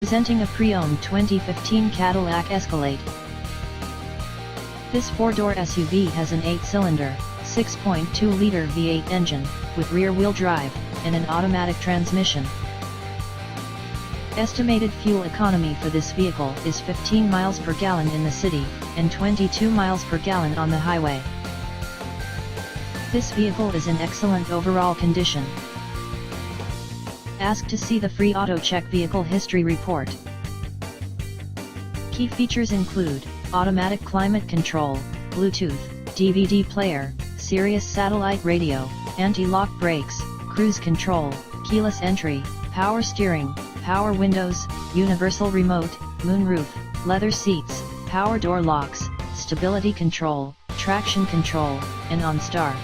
Presenting a pre-owned 2015 Cadillac Escalade. This four-door SUV has an 8-cylinder, 6.2-liter V8 engine, with rear-wheel drive, and an automatic transmission. Estimated fuel economy for this vehicle is 15 miles per gallon in the city, and 22 miles per gallon on the highway. This vehicle is in excellent overall condition. Ask to see the free AutoCheck Vehicle History Report. Key features include automatic climate control, Bluetooth, DVD player, Sirius satellite radio, anti-lock brakes, cruise control, keyless entry, power steering, power windows, universal remote, moonroof, leather seats, power door locks, stability control, traction control, and OnStar.